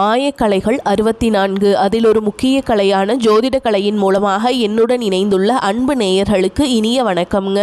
ஆயக்கலைகள் 64 அதில் ஒரு முக்கிய கலையான ஜோதிட கலையின் மூலமாக என்னுடன் இணைந்துள்ள அன்பு நேயர்களுக்கு இனிய வணக்கம்ங்க.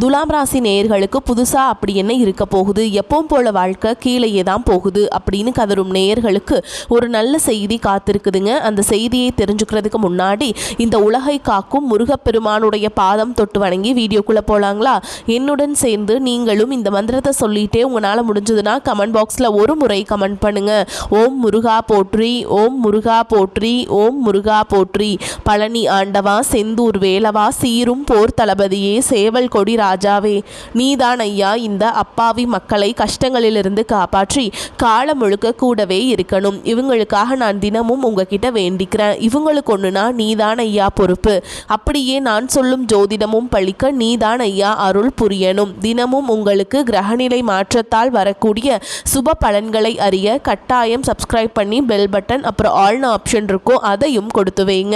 துலாம் ராசி நேயர்களுக்கு புதுசாக அப்படி என்ன இருக்க போகுது, எப்பவும் போல வாழ்க்கை கீழேயே தான் போகுது அப்படின்னு கதரும் நேயர்களுக்கு ஒரு நல்ல செய்தி காத்திருக்குதுங்க. அந்த செய்தியை தெரிஞ்சுக்கிறதுக்கு முன்னாடி இந்த உலகை காக்கும் முருகப்பெருமானுடைய பாதம் தொட்டு வணங்கி வீடியோக்குள்ளே போகலாங்களா? என்னுடன் சேர்ந்து நீங்களும் இந்த மந்திரத்தை சொல்லிட்டே உங்களால் முடிஞ்சதுன்னா கமெண்ட் பாக்ஸில் ஒரு முறை கமெண்ட் பண்ணுங்க. ஓம் முருகா போற்றி, ஓம் முருகா போற்றி, ஓம் முருகா போற்றி. பழனி ஆண்டவா, செந்தூர் வேலவா, சீரும் போர் தளபதியே, சேவல் கொடி ராஜாவே, நீதான் ஐயா இந்த அப்பாவி மக்களை கஷ்டங்களிலிருந்து காப்பாற்றி காலம் முழுக்க கூடவே இருக்கணும். இவங்களுக்காக நான் தினமும் உங்ககிட்ட வேண்டிக்கிறேன். இவங்களுக்கு ஒன்றுனா நீதான் ஐயா பொறுப்பு. அப்படியே நான் சொல்லும் ஜோதிடமும் பழிக்க நீதான் ஐயா அருள் புரியணும். தினமும் உங்களுக்கு கிரகநிலை மாற்றத்தால் வரக்கூடிய சுப பலன்களை அறிய கட்டாயம் சப்ஸ்கிரைப் பண்ணி பெல் பட்டன் அப்புறம் ஆல்னு ஆப்ஷன் இருக்கும், அதையும் கொடுத்து வைங்க.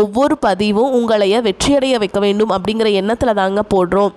ஒவ்வொரு பதிவும் உங்களைய வெற்றியடைய வைக்க வேண்டும் அப்படிங்கிற எண்ணத்தில் தாங்க போடுறோம்.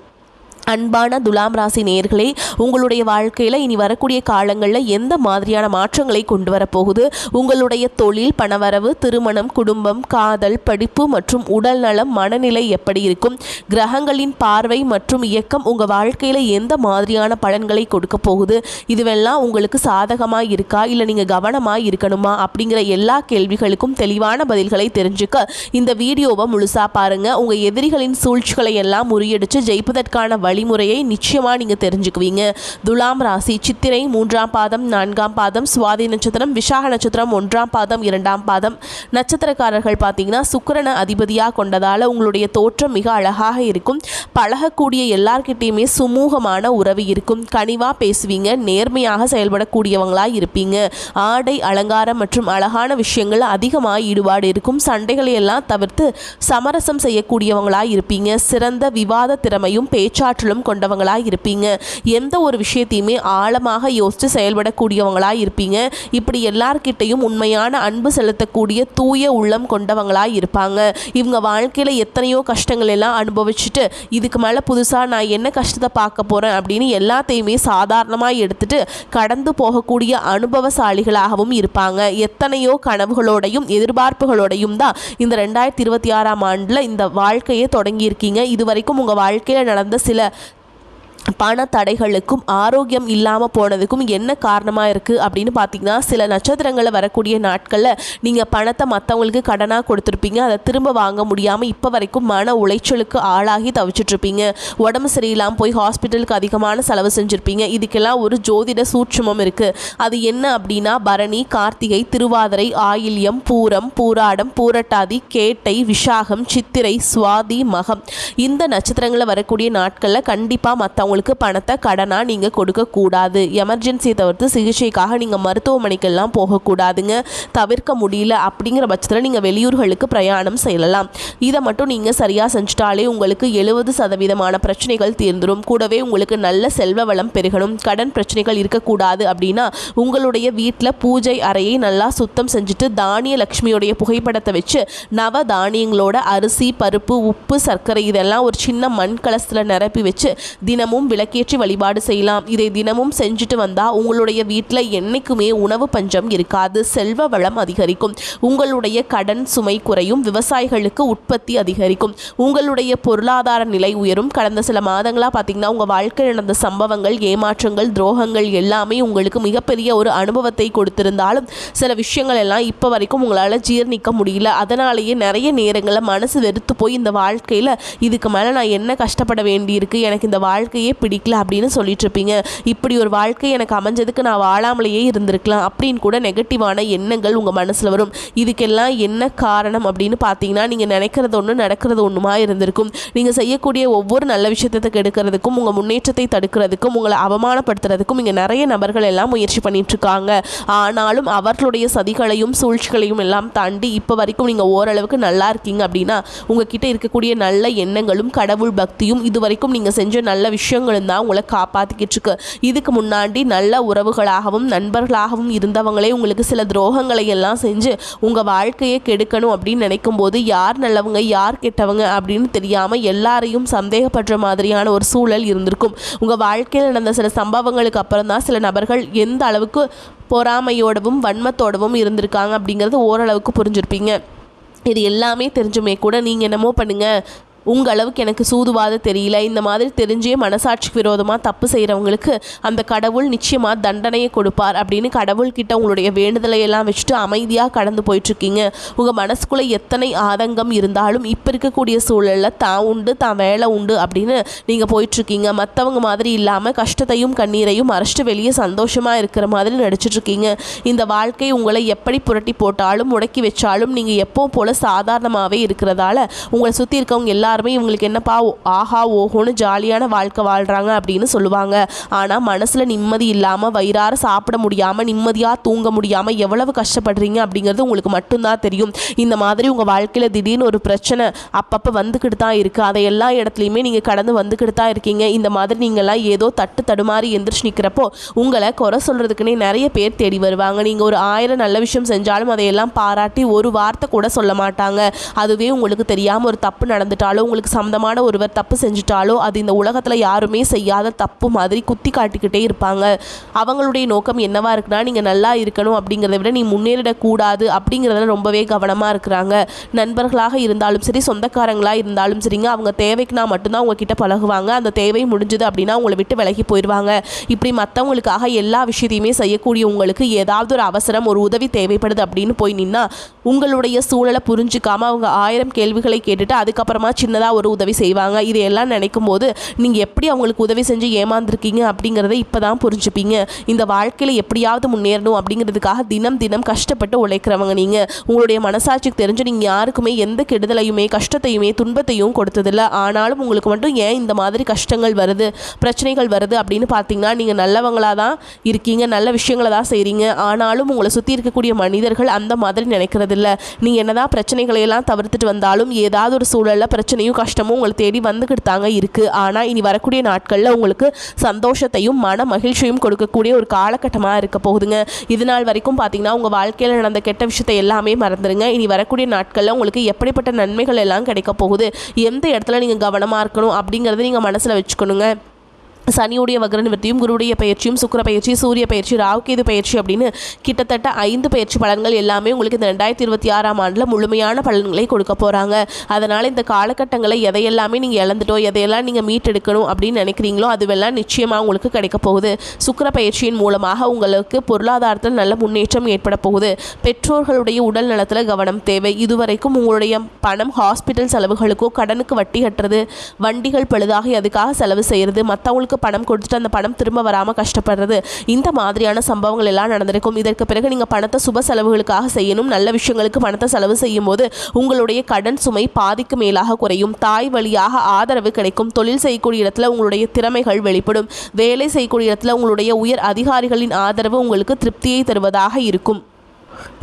அன்பான துலாம் ராசி நேயர்களே, உங்களுடைய வாழ்க்கையில் இனி வரக்கூடிய காலங்களில் எந்த மாதிரியான மாற்றங்களை கொண்டு வரப்போகுது, உங்களுடைய தொழில், பணவரவு, திருமணம், குடும்பம், காதல், படிப்பு மற்றும் உடல் நலம், மனநிலை எப்படி இருக்கும், கிரகங்களின் பார்வை மற்றும் இயக்கம் உங்கள் வாழ்க்கையில் எந்த மாதிரியான பலன்களை கொடுக்க போகுது, இதுவெல்லாம் உங்களுக்கு சாதகமாக இருக்கா இல்லை நீங்கள் கவனமாக இருக்கணுமா அப்படிங்கிற எல்லா கேள்விகளுக்கும் தெளிவான பதில்களை தெரிஞ்சுக்க இந்த வீடியோவை முழுசாக பாருங்கள். உங்கள் எதிரிகளின் சூழ்ச்சிகளை எல்லாம் முறியடித்து ஜெயிப்பதற்கான வழிமுறையை நிச்சயமாக நீங்கள் தெரிஞ்சுக்குவீங்க. துலாம் ராசி சித்திரை 3ஆம் பாதம் 4ஆம் பாதம், சுவாதி நட்சத்திரம், விசாக நட்சத்திரம் 1ஆம் பாதம் 2ஆம் பாதம் நட்சத்திரக்காரர்கள் பார்த்தீங்கன்னா சுக்கிரனை அதிபதியாக கொண்டதால் உங்களுடைய தோற்றம் மிக அழகாக இருக்கும். பழகக்கூடிய எல்லார்கிட்டையுமே சுமூகமான உறவு இருக்கும். கனிவாக பேசுவீங்க, நேர்மையாக செயல்படக்கூடியவங்களாக இருப்பீங்க. ஆடை அலங்காரம் மற்றும் அழகான விஷயங்கள் அதிகமாக ஈடுபாடு இருக்கும். சண்டைகளை எல்லாம் தவிர்த்து சமரசம் செய்யக்கூடியவங்களாக இருப்பீங்க. சிறந்த விவாத திறமையும் பேச்சாற்றலும் கொண்டவங்களாக இருப்பீங்க. எந்த ஒரு விஷயத்தையுமே ஆழமாக யோசித்து செயல்படக்கூடியவங்களாக இருப்பீங்க. இப்படி எல்லார்கிட்டையும் உண்மையான அன்பு செலுத்தக்கூடிய தூய உள்ளம் கொண்டவங்களாக இருப்பாங்க. இவங்க வாழ்க்கையில் எத்தனையோ கஷ்டங்கள் எல்லாம் அனுபவிச்சுட்டு இதுக்கு மேலே புதுசாக நான் என்ன கஷ்டத்தை பார்க்க போகிறேன் அப்படின்னு எல்லாத்தையுமே சாதாரணமாக எடுத்துட்டு கடந்து போகக்கூடிய அனுபவசாலிகளாகவும் இருப்பாங்க. எத்தனையோ கனவுகளோடையும் எதிர்பார்ப்புகளோடையும் தான் இந்த 2026ஆம் ஆண்டில் இந்த வாழ்க்கையை தொடங்கியிருக்கீங்க. இதுவரைக்கும் உங்கள் வாழ்க்கையில் நடந்த சில பண தடைகளுக்கும் ஆரோக்கியம் இல்லாமல் போனதுக்கும் என்ன காரணமாக இருக்குது அப்படின்னு பார்த்தீங்கன்னா, சில நட்சத்திரங்களில் வரக்கூடிய நாட்களில் நீங்கள் பணத்தை மற்றவங்களுக்கு கடனாக கொடுத்துருப்பீங்க. அதை திரும்ப வாங்க முடியாமல் இப்போ வரைக்கும் மன உளைச்சலுக்கு ஆளாகி தவிச்சிட்ருப்பீங்க. உடம்பு சரியில்லாமல் போய் ஹாஸ்பிட்டலுக்கு அதிகமான செலவு செஞ்சுருப்பீங்க. இதுக்கெல்லாம் ஒரு ஜோதிட சூட்சுமம் இருக்குது. அது என்ன அப்படின்னா, பரணி, கார்த்திகை, திருவாதிரை, ஆயில்யம், பூரம், பூராடம், பூரட்டாதி, கேட்டை, விஷாகம், சித்திரை, சுவாதி, மகம் இந்த நட்சத்திரங்களில் வரக்கூடிய நாட்களில் கண்டிப்பாக மற்றவங்க பணத்தை கடனா நீங்க கொடுக்க கூடாது. எமர்ஜென்சியை தவிர்த்து சிகிச்சைக்காக நீங்க மருத்துவமனைக்கெல்லாம் போகக்கூடாதுங்க. தவிர்க்க முடியல அப்படிங்கிற பட்சத்தில் நீங்க வெளியூர்களுக்கு பிரயாணம் செய்யலாம். இதை மட்டும் நீங்க சரியா செஞ்சுட்டாலே உங்களுக்கு 70% பிரச்சனைகள் தீர்ந்துடும். கூடவே உங்களுக்கு நல்ல செல்வ வளம் பெருகணும். கடன் பிரச்சனைகள் இருக்கக்கூடாது அப்படின்னா உங்களுடைய வீட்டில் பூஜை அறையை நல்லா சுத்தம் செஞ்சுட்டு தானிய லட்சுமியோடைய புகைப்படத்தை வச்சு நவ தானியங்களோட அரிசி, பருப்பு, உப்பு, சர்க்கரை இதெல்லாம் ஒரு சின்ன மண் கலசத்தில் நிரப்பி வச்சு தினமும் விளக்கேற்றி வழிபாடு செய்யலாம். இதை தினமும் செஞ்சுட்டு வந்தால் உங்களுடைய வீட்டில் என்னைக்குமே உணவு பஞ்சம் இருக்காது. செல்வ வளம் அதிகரிக்கும். உங்களுடைய கடன் சுமை குறையும். விவசாயிகளுக்கு உற்பத்தி அதிகரிக்கும். உங்களுடைய பொருளாதார நிலை உயரும். கடந்த சில மாதங்களாக பார்த்தீங்கன்னா உங்கள் வாழ்க்கையில் நடந்த சம்பவங்கள், ஏமாற்றங்கள், துரோகங்கள் எல்லாமே உங்களுக்கு மிகப்பெரிய ஒரு அனுபவத்தை கொடுத்திருந்தாலும் சில விஷயங்கள் எல்லாம் இப்போ வரைக்கும் உங்களால் ஜீர்ணிக்க முடியல. அதனாலேயே நிறைய நேரங்களில் மனசு வெறுத்து போய் இந்த வாழ்க்கையில் இதுக்கு மேலே நான் என்ன கஷ்டப்பட வேண்டியிருக்கு, எனக்கு இந்த வாழ்க்கையே பிடிக்கல அப்படின்னு சொல்லிட்டு இருப்பீங்க. இப்படி ஒரு வாழ்க்கை எனக்கு அமைஞ்சதுக்கு நான் வாழாமலேயே இருந்திருக்கலாம் அப்படின்னு கூட நெகட்டிவான எண்ணங்கள் உங்கள் மனசில் வரும். இதுக்கெல்லாம் என்ன காரணம் அப்படின்னு பார்த்தீங்கன்னா, நீங்கள் நினைக்கிறது ஒன்று நடக்கிறது ஒன்றுமா இருந்திருக்கும். நீங்கள் செய்யக்கூடிய ஒவ்வொரு நல்ல விஷயத்தை கெடுக்கிறதுக்கும் உங்கள் முன்னேற்றத்தை தடுக்கிறதுக்கும் உங்களை அவமானப்படுத்துறதுக்கும் இங்கே நிறைய நபர்கள் எல்லாம் முயற்சி பண்ணிட்டு இருக்காங்க. ஆனாலும் அவர்களுடைய சதிகளையும் சூழ்ச்சிகளையும் எல்லாம் தாண்டி இப்போ வரைக்கும் நீங்கள் ஓரளவுக்கு நல்லா இருக்கீங்க அப்படின்னா உங்ககிட்ட இருக்கக்கூடிய நல்ல எண்ணங்களும் கடவுள் பக்தியும் இது வரைக்கும் நீங்கள் செஞ்ச நல்ல விஷயம் விஷயங்களும் தான் உங்களை காப்பாற்றிக்கிட்டு இருக்கு. இதுக்கு முன்னாடி நல்ல உறவுகளாகவும் நண்பர்களாகவும் இருந்தவங்களே உங்களுக்கு சில துரோகங்களை எல்லாம் செஞ்சு உங்கள் வாழ்க்கையை கெடுக்கணும் அப்படின்னு நினைக்கும் போது யார் நல்லவங்க யார் கெட்டவங்க அப்படின்னு தெரியாமல் எல்லாரையும் சந்தேகப்படுற மாதிரியான ஒரு சூழல் இருந்திருக்கும். உங்கள் வாழ்க்கையில் நடந்த சில சம்பவங்களுக்கு அப்புறம் தான் சில நபர்கள் எந்த அளவுக்கு பொறாமையோடவும் வன்மத்தோடவும் இருந்திருக்காங்க அப்படிங்கிறது ஓரளவுக்கு புரிஞ்சிருப்பீங்க. இது எல்லாமே தெரிஞ்சுமே கூட நீங்கள் என்னமோ பண்ணுங்கள், உங்கள் அளவுக்கு எனக்கு சூதுவாத தெரியல, இந்த மாதிரி தெரிஞ்சே மனசாட்சிக்கு விரோதமாக தப்பு செய்கிறவங்களுக்கு அந்த கடவுள் நிச்சயமாக தண்டனையை கொடுப்பார் அப்படின்னு கடவுள்கிட்ட உங்களுடைய வேண்டுதலை எல்லாம் வச்சுட்டு அமைதியாக கடந்து போயிட்டுருக்கீங்க. உங்கள் மனசுக்குள்ளே எத்தனை ஆதங்கம் இருந்தாலும் இப்போ இருக்கக்கூடிய சூழலில் தான் உண்டு தான் வேலை உண்டு அப்படின்னு நீங்கள் போயிட்டுருக்கீங்க. மற்றவங்க மாதிரி இல்லாமல் கஷ்டத்தையும் கண்ணீரையும் மறைச்சிட்டு வெளியே சந்தோஷமாக இருக்கிற மாதிரி நடிச்சிட்ருக்கீங்க. இந்த வாழ்க்கை உங்களை எப்படி புரட்டி போட்டாலும் முடக்கி வச்சாலும் நீங்கள் எப்போ போல் சாதாரணமாகவே இருக்கிறதால உங்களை சுற்றி இருக்கவங்க எல்லாருமே இவங்களுக்கு என்னப்பா ஆஹா ஓஹோன்னு ஜாலியான வாழ்க்கை வாழ்கிறாங்க அப்படின்னு சொல்லுவாங்க. ஆனால் மனசில் நிம்மதி இல்லாமல் வயிறார சாப்பிட முடியாமல் நிம்மதியாக தூங்க முடியாமல் எவ்வளவு கஷ்டப்படுறீங்க அப்படிங்கிறது உங்களுக்கு மட்டும்தான் தெரியும். இந்த மாதிரி உங்கள் வாழ்க்கையில் திடீர்னு ஒரு பிரச்சனை அப்பப்போ வந்துக்கிட்டு தான் இருக்குது. அதை எல்லா இடத்துலையுமே நீங்கள் கடந்து வந்துக்கிட்டு தான் இருக்கீங்க. இந்த மாதிரி நீங்கள்லாம் ஏதோ தடுமாறி எந்திரிச்சு நிற்கிறப்போ உங்களை குறை சொல்கிறதுக்குன்னே நிறைய பேர் தேடி வருவாங்க. நீங்கள் ஒரு 1000 நல்ல விஷயம் செஞ்சாலும் அதையெல்லாம் பாராட்டி ஒரு வார்த்தை கூட சொல்ல மாட்டாங்க. அதுவே உங்களுக்கு தெரியாமல் ஒரு தப்பு நடந்துட்டாலோ உங்களுக்கு சம்மந்தமான ஒருவர் தப்பு செஞ்சுட்டாலோ அது இந்த உலகத்தில் யாருமே செய்யாத தப்பு மாதிரி குத்தி காட்டிக்கிட்டே இருப்பாங்க. அவங்களுடைய நோக்கம் என்னவா இருக்குன்னா நீங்கள் நல்லா இருக்கணும் அப்படிங்கிறத விட நீ முன்னேறிடக்கூடாது அப்படிங்கிறதுல ரொம்பவே கவனமாக இருக்கிறாங்க. நண்பர்களாக இருந்தாலும் சரி சொந்தக்காரங்களாக இருந்தாலும் சரிங்க, அவங்க தேவைக்குனா மட்டும்தான் உங்ககிட்ட பழகுவாங்க. அந்த தேவை முடிஞ்சுது அப்படின்னா உங்களை விட்டு விலகி போயிடுவாங்க. இப்படி மற்றவங்களுக்காக எல்லா விஷயத்தையுமே செய்யக்கூடிய உங்களுக்கு ஏதாவது ஒரு அவசரம் ஒரு உதவி தேவைப்படுது அப்படின்னு போய் நின்னா உங்களுடைய சூழலை புரிஞ்சிக்காமல் அவங்க 1000 கேள்விகளை கேட்டுட்டு அதுக்கப்புறமா சின்னதாக ஒரு உதவி செய்வாங்க. இதையெல்லாம் நினைக்கும் போது நீங்கள் எப்படி அவங்களுக்கு உதவி செஞ்சு ஏமாந்துருக்கீங்க அப்படிங்கிறத இப்போ தான் புரிஞ்சுப்பீங்க. இந்த வாழ்க்கையில் எப்படியாவது முன்னேறணும் அப்படிங்கிறதுக்காக தினம் தினம் கஷ்டப்பட்டு உழைக்கிறவங்க நீங்கள். உங்களுடைய மனசாட்சிக்கு தெரிஞ்சு நீங்கள் யாருக்குமே எந்த கெடுதலையுமே கஷ்டத்தையுமே துன்பத்தையும் கொடுத்ததில்லை. ஆனாலும் உங்களுக்கு மட்டும் ஏன் இந்த மாதிரி கஷ்டங்கள் வருது பிரச்சனைகள் வருது அப்படின்னு பார்த்தீங்கன்னா நீங்கள் நல்லவங்களாக தான் இருக்கீங்க, நல்ல விஷயங்களை தான் செய்கிறீங்க. ஆனாலும் உங்களை சுற்றி இருக்கக்கூடிய மனிதர்கள் அந்த மாதிரி நினைக்கிறதில்ல. நீங்கள் என்னதான் பிரச்சனைகளையெல்லாம் தவிர்த்துட்டு வந்தாலும் ஏதாவது ஒரு சூழலில் பிரச்சனையும் கஷ்டமும் உங்களை தேடி வந்துக்கிட்டு தாங்க இருக்குது. ஆனால் இனி வரக்கூடிய நாட்களில் உங்களுக்கு சந்தோஷத்தையும் மன மகிழ்ச்சியும் கொடுக்கக்கூடிய ஒரு காலகட்டமாக இருக்க போகுதுங்க. இது நாள் வரைக்கும் பார்த்தீங்கன்னா உங்கள் வாழ்க்கையில் நடந்த கெட்ட விஷயத்தை எல்லாமே மறந்துடுங்க. இனி வரக்கூடிய நாட்களில் உங்களுக்கு எப்படிப்பட்ட நன்மைகள் எல்லாம் கிடைக்க போகுது, எந்த இடத்துல நீங்கள் கவனமாக இருக்கணும் அப்படிங்கிறத நீங்கள் மனசில் வச்சுக்கணுங்க. சனியுடைய வக்ர நிவர்த்தியும் குருவுடைய பயிற்சியும் சுக்கிர பயிற்சி சூரிய பயிற்சி ராகுகேது பயிற்சி அப்படின்னு கிட்டத்தட்ட 5 பயிற்சி பலன்கள் எல்லாமே உங்களுக்கு இந்த 2026ஆம் ஆண்டில் முழுமையான பலன்களை கொடுக்க போகிறாங்க. அதனால் இந்த காலகட்டங்களை எதையெல்லாமே நீங்கள் இழந்துட்டோ எதையெல்லாம் நீங்கள் மீட்டெடுக்கணும் அப்படின்னு நினைக்கிறீங்களோ அதுவெல்லாம் நிச்சயமாக உங்களுக்கு கிடைக்க போகுது. சுக்கிர பயிற்சியின் மூலமாக உங்களுக்கு பொருளாதாரத்தில் நல்ல முன்னேற்றம் ஏற்பட போகுது. பெற்றோர்களுடைய உடல் நலத்தில் கவனம் தேவை. இதுவரைக்கும் உங்களுடைய பணம் ஹாஸ்பிட்டல் செலவுகளுக்கோ கடனுக்கு வட்டி கட்டுறது வண்டிகள் பழுதாகி அதுக்காக செலவு செய்கிறது மற்றவங்களுக்கு பணம் கொடுத்துட்டு அந்த பணம் திரும்ப வராமல் கஷ்டப்படுறது இந்த மாதிரியான சம்பவங்கள் எல்லாம் நடந்திருக்கும். இதற்கு பிறகு நீங்கள் பணத்தை சுப செலவுகளுக்காக செய்யணும். நல்ல விஷயங்களுக்கு பணத்தை செலவு செய்யும் போது உங்களுடைய கடன் சுமை பாதிக்கு மேலாக குறையும். தாய் வழியாக ஆதரவு கிடைக்கும். தொழில் செய்யக்கூடிய இடத்துல உங்களுடைய திறமைகள் வெளிப்படும். வேலை செய்யக்கூடிய இடத்துல உங்களுடைய உயர் அதிகாரிகளின் ஆதரவு உங்களுக்கு திருப்தியை தருவதாக இருக்கும்.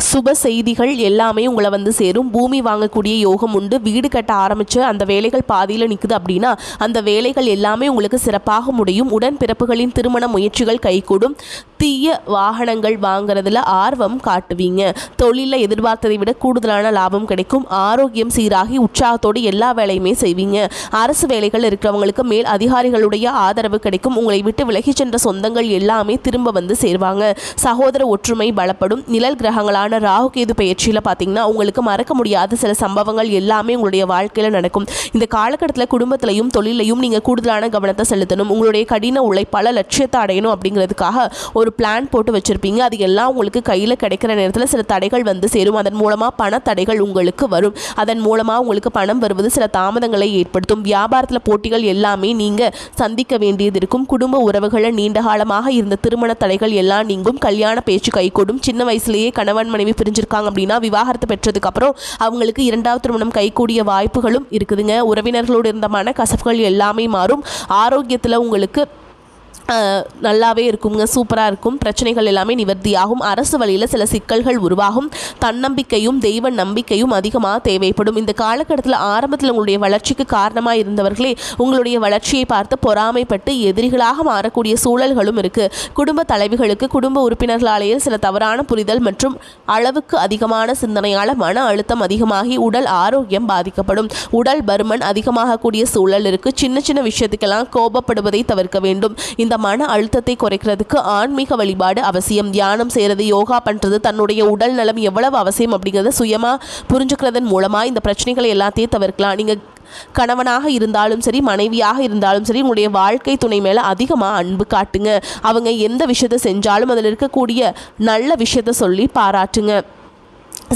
சுப செய்திகள் எல்லாமே உங்களை வந்து சேரும். பூமி வாங்கக்கூடிய யோகம் உண்டு. வீடு கட்ட ஆரம்பித்து அந்த வேலைகள் பாதியில் நிற்குது அப்படின்னா அந்த வேலைகள் எல்லாமே உங்களுக்கு சிறப்பாக முடியும். உடன்பிறப்புகளின் திருமண முயற்சிகள் கைகூடும். தீய வாகனங்கள் வாங்குறதுல ஆர்வம் காட்டுவீங்க. தொழிலில் எதிர்பார்த்ததை விட கூடுதலான லாபம் கிடைக்கும். ஆரோக்கியம் சீராகி உற்சாகத்தோடு எல்லா வேலையுமே செய்வீங்க. அரசு வேலைகள் இருக்கிறவங்களுக்கு மேல் அதிகாரிகளுடைய ஆதரவு கிடைக்கும். உங்களை விட்டு விலகி சென்ற சொந்தங்கள் எல்லாமே திரும்ப வந்து சேர்வாங்க. சகோதர ஒற்றுமை பலப்படும். நிழல் கிரகங்களான ராகுகேது பயிற்சியில் பார்த்தீங்கன்னா உங்களுக்கு மறக்க முடியாத சில சம்பவங்கள் எல்லாமே உங்களுடைய வாழ்க்கையில் நடக்கும். இந்த காலகட்டத்தில் குடும்பத்திலையும் தொழிலையும் நீங்கள் கூடுதலான கவனத்தை செலுத்தணும். உங்களுடைய கடின உழைப்பால் லட்சியத்தை அடையணும் அப்படிங்கிறதுக்காக ஒரு பிளான் போட்டு வச்சுருப்பீங்க. அது எல்லாம் உங்களுக்கு கையில் கிடைக்கிற நேரத்தில் சில தடைகள் வந்து சேரும். அதன் மூலமாக பண தடைகள் உங்களுக்கு வரும். அதன் மூலமாக உங்களுக்கு பணம் வருவது சில தாமதங்களை ஏற்படுத்தும். வியாபாரத்தில் போட்டிகள் எல்லாமே நீங்கள் சந்திக்க வேண்டியது இருக்கும். குடும்ப உறவுகளில் நீண்ட காலமாக இருந்த திருமண தடைகள் எல்லாம் நீங்கும். கல்யாண பேச்சு கைகூடும். சின்ன வயசுலேயே கணவன் மனைவி பிரிஞ்சிருக்காங்க அப்படின்னா விவாகரத்து பெற்றதுக்கு அப்புறம் அவங்களுக்கு 2வது திருமணம் கைகூடிய வாய்ப்புகளும் இருக்குதுங்க. உறவினர்களோடு இருந்த மன கசப்புகள் எல்லாமே மாறும். ஆரோக்கியத்தில் உங்களுக்கு நல்லாவே இருக்குங்க, சூப்பராக இருக்கும். பிரச்சனைகள் எல்லாமே நிவர்த்தியாகும். அரசு வழியில் சில சிக்கல்கள் உருவாகும். தன்னம்பிக்கையும் தெய்வ நம்பிக்கையும் அதிகமாக தேவைப்படும். இந்த காலகட்டத்தில் ஆரம்பத்தில் உங்களுடைய வளர்ச்சிக்கு காரணமாக இருந்தவர்களே உங்களுடைய வளர்ச்சியை பார்த்து பொறாமைப்பட்டு எதிரிகளாக மாறக்கூடிய சூழல்களும் இருக்குது. குடும்ப தலைவிகளுக்கு குடும்ப உறுப்பினர்களாலேயே சில தவறான புரிதல் மற்றும் அளவுக்கு அதிகமான சிந்தனையால் மன அழுத்தம் அதிகமாகி உடல் ஆரோக்கியம் பாதிக்கப்படும். உடல் பருமன் அதிகமாகக்கூடிய சூழல் இருக்குது. சின்ன சின்ன விஷயத்துக்கெல்லாம் கோபப்படுவதை தவிர்க்க வேண்டும். இந்த மன அழுத்தத்தை குறைக்கிறதுக்கு ஆன்மீக வழிபாடு அவசியம். தியானம் செய்கிறது, யோகா பண்ணுறது, தன்னுடைய உடல் நலம் எவ்வளவு அவசியம் அப்படிங்கிறத சுயமாக புரிஞ்சுக்கிறதன் மூலமாக இந்த பிரச்சனைகளை எல்லாத்தையும் தவிர்க்கலாம். நீங்கள் கணவனாக இருந்தாலும் சரி, மனைவியாக இருந்தாலும் சரி, உங்களுடைய வாழ்க்கை துணை மேலே அதிகமாக அன்பு காட்டுங்க. அவங்க எந்த விஷயத்தை செஞ்சாலும் அதில் இருக்கக்கூடிய நல்ல விஷயத்தை சொல்லி பாராட்டுங்க.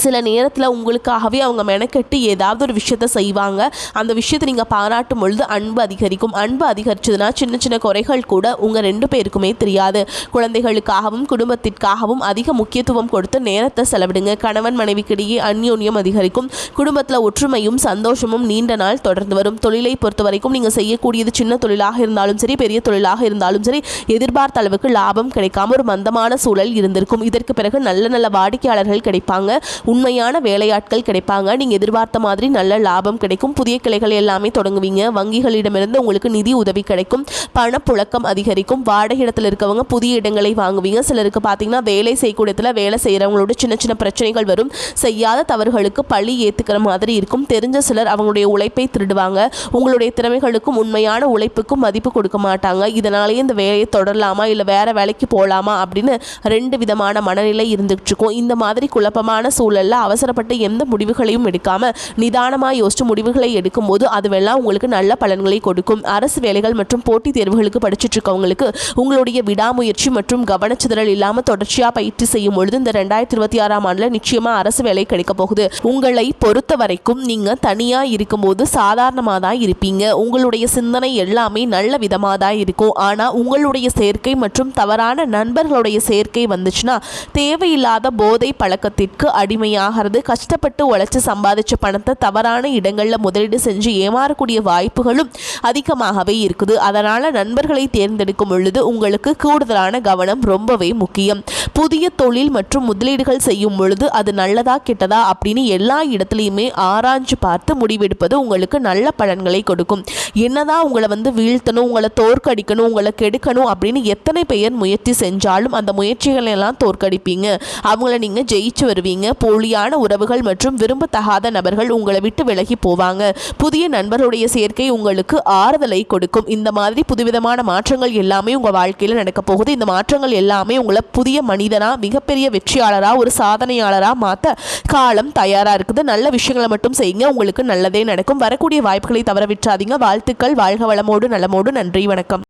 சில நேரத்தில் உங்களுக்காகவே அவங்க மெனக்கெட்டு ஏதாவது ஒரு விஷயத்தை செய்வாங்க. அந்த விஷயத்தை நீங்கள் பாராட்டும் பொழுது அன்பு அதிகரிக்கும். அன்பு அதிகரிச்சதுன்னா சின்ன சின்ன குறைகள் கூட உங்கள் 2 பேருக்குமே தெரியாது. குழந்தைகளுக்காகவும் குடும்பத்திற்காகவும் அதிக முக்கியத்துவம் கொடுத்து நேரத்தை செலவிடுங்க. கணவன் மனைவிக்கிடையே அந்யோன்யம் அதிகரிக்கும். குடும்பத்தில் ஒற்றுமையும் சந்தோஷமும் நீண்ட நாள் தொடர்ந்து வரும். தொழிலை பொறுத்த வரைக்கும் நீங்கள் செய்யக்கூடியது சின்ன தொழிலாக இருந்தாலும் சரி, பெரிய தொழிலாக இருந்தாலும் சரி, எதிர்பார்த்த அளவுக்கு லாபம் கிடைக்காம ஒரு மந்தமான சூழல் இருந்திருக்கும். இதற்கு பிறகு நல்ல நல்ல வாடிக்கையாளர்கள் கிடைப்பாங்க. உண்மையான வேலையாட்கள் கிடைப்பாங்க. நீங்கள் எதிர்பார்த்த மாதிரி நல்ல லாபம் கிடைக்கும். புதிய கிளைகள் எல்லாமே தொடங்குவீங்க. வங்கிகளிடமிருந்து உங்களுக்கு நிதி உதவி கிடைக்கும். பணப்புழக்கம் அதிகரிக்கும். வாடகை இடத்துல இருக்கவங்க புதிய இடங்களை வாங்குவீங்க. சிலருக்கு பார்த்தீங்கன்னா வேலை செய்யக்கூடியத்தில் வேலை செய்கிறவங்களோட சின்ன சின்ன பிரச்சனைகள் வரும். செய்யாத தவறுகளுக்கு பழி ஏற்றுக்கிற மாதிரி இருக்கும். தெரிஞ்ச சிலர் அவங்களுடைய உழைப்பை திருடுவாங்க. உங்களுடைய திறமைகளுக்கும் உண்மையான உழைப்புக்கும் மதிப்பு கொடுக்க மாட்டாங்க. இதனாலேயே இந்த வேலையை தொடரலாமா இல்லை வேற வேலைக்கு போகலாமா அப்படின்னு 2 விதமான மனநிலை இருந்துகிட்டு இருக்கும். இந்த மாதிரி குழப்பமான சூழல்ல அவசரப்பட்டு எந்த முடிவுகளையும் எடுக்காம நிதானமாக யோசிச்சு முடிவுகளை எடுக்கும்போது அதுவெல்லாம் உங்களுக்கு நல்ல பலன்களை கொடுக்கும். அரசு வேலைகள் மற்றும் போட்டித் தேர்வுகளுக்கு படிச்சுட்டு இருக்கவங்களுக்கு உங்களுடைய விடாமுயற்சி மற்றும் கவனச்சிதறல் இல்லாமல் தொடர்ச்சியாக பயிற்சி செய்யும் பொழுது இந்த 2026ஆம் ஆண்டில் நிச்சயமாக அரசு வேலை கிடைக்க போகுது. உங்களை பொறுத்த வரைக்கும் நீங்கள் தனியாக இருக்கும்போது சாதாரணமாக தான் இருப்பீங்க. உங்களுடைய சிந்தனை எல்லாமே நல்ல விதமாக தான் இருக்கும். ஆனால் உங்களுடைய சேர்க்கை மற்றும் தவறான நண்பர்களுடைய சேர்க்கை வந்துச்சுன்னா தேவையில்லாத போதை பழக்கத்திற்கு அடிமையாகிறது. கஷ்டப்பட்டு உழைச்சி சம்பாதிச்ச பணத்தை தவறான இடங்களில் முதலீடு செஞ்சு ஏமாறக்கூடிய வாய்ப்புகளும் அதிகமாகவே இருக்குது. அதனால் நண்பர்களை தேர்ந்தெடுக்கும் பொழுது உங்களுக்கு கூடுதலான கவனம் ரொம்பவே முக்கியம். புதிய தொழில் மற்றும் முதலீடுகள் செய்யும் பொழுது அது நல்லதா கெட்டதா அப்படின்னு எல்லா இடத்துலையுமே ஆராய்ஞ்சு பார்த்து முடிவெடுப்பது உங்களுக்கு நல்ல பலன்களை கொடுக்கும். என்னதான் உங்களை வீழ்த்தணும், உங்களை தோற்கடிக்கணும், உங்களை கெடுக்கணும் அப்படின்னு எத்தனை பேர் முயற்சி செஞ்சாலும் அந்த முயற்சிகளை எல்லாம் தோற்கடிப்பீங்க. அவங்கள நீங்கள் ஜெயிச்சு வருவீங்க. போலியான உறவுகள் மற்றும் விரும்பத்தகாத நபர்கள் உங்களை விட்டு விலகி போவாங்க. புதிய நண்பர்களுடைய சேர்க்கை உங்களுக்கு ஆறுதலை கொடுக்கும். இந்த மாதிரி புதுவிதமான மாற்றங்கள் எல்லாமே உங்கள் வாழ்க்கையில் நடக்க போகுது. இந்த மாற்றங்கள் எல்லாமே உங்களை புதிய மனிதனா, மிகப்பெரிய வெற்றியாளரா, ஒரு சாதனையாளரா மாற்ற காலம் தயாராக இருக்குது. நல்ல விஷயங்களை மட்டும் செய்யுங்க, உங்களுக்கு நல்லதே நடக்கும். வரக்கூடிய வாய்ப்புகளை தவற விட்டுறாதீங்க. வாழ்த்துக்கள். வாழ்க வளமோடு நலமோடு. நன்றி, வணக்கம்.